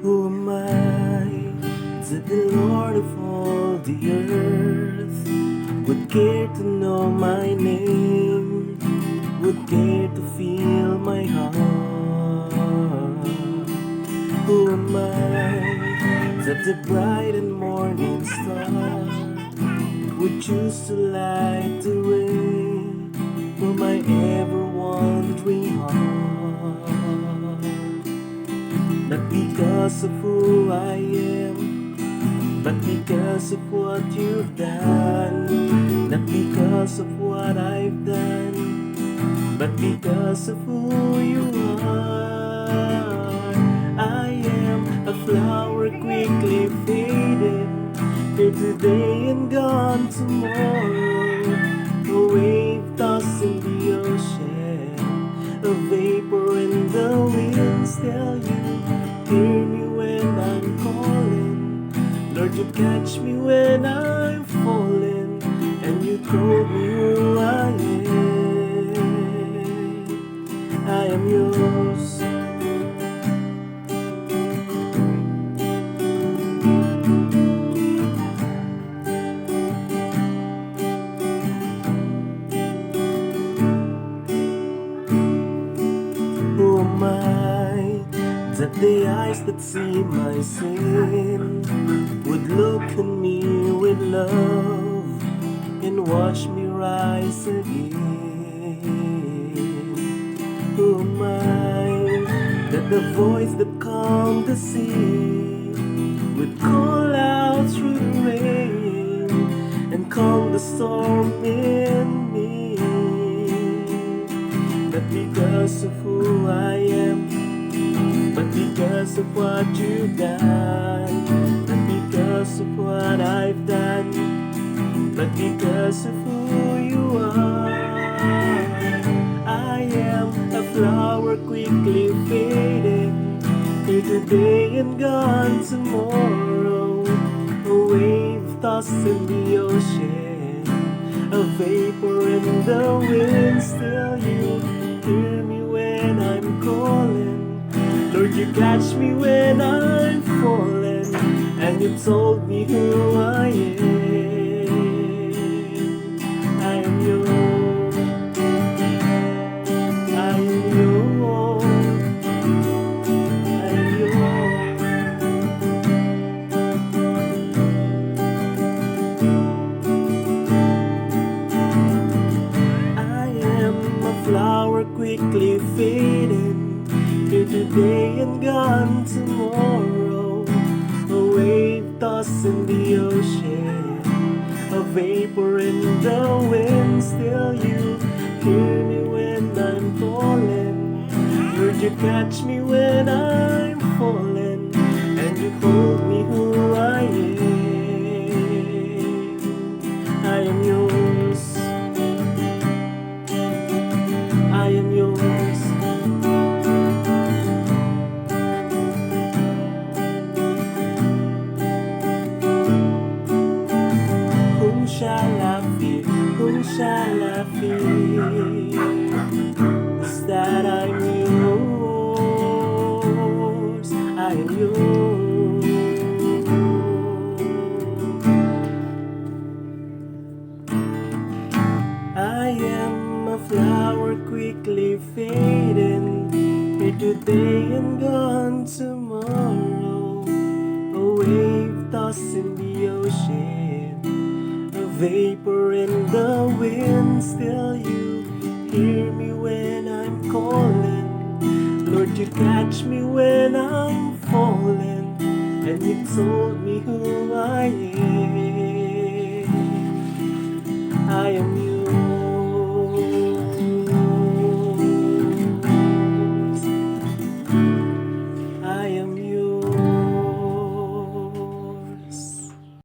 Who am I that the Lord of all the earth would care to know my name, would care to feel my heart? Who am I that the bright and morning star would choose to light the way for my ever-wandering heart? Not because of who I am, but because of what you've done. Not because of what I've done, but because of who you are. I am a flower quickly faded, here today and gone tomorrow. A wave tossed in the ocean, a vapor in the winds. Tell you, hear me when I'm calling. Lord, you catch me when I'm falling, and you told me who I am. I am yours. Who am I that the eyes that see my sin would look on me with love and watch me rise again? Who am I that the voice that calmed the sea would call out through the rain and calm the storm in me? Not because of who I am, but because of what you've done. Not because of what I've done, but because of who you are. I am a flower quickly fading, here today and gone tomorrow. A wave tossed in the ocean, a vapor in the wind. Still you hear me when I'm calling. Lord, you catch me when I'm falling, and you told me who I am. I am yours. I am yours. I am yours. I am a flower quickly fading, here today and gone tomorrow. A wave tossed in the ocean, a vapor in the wind. Still you hear me when I'm calling. Lord, you catch me when I'm falling, and you hold me who I am. I am yours. I am yours. Whom shall I fear? Whom shall I fear? Is that I'm yours. I am yours. I am a flower quickly fading, here today and gone tomorrow. A wave tossed in the ocean, a vapor in the wind. Still you hear me when I'm calling. Lord, you catch me when I'm falling, and you told me who I am. I am yours.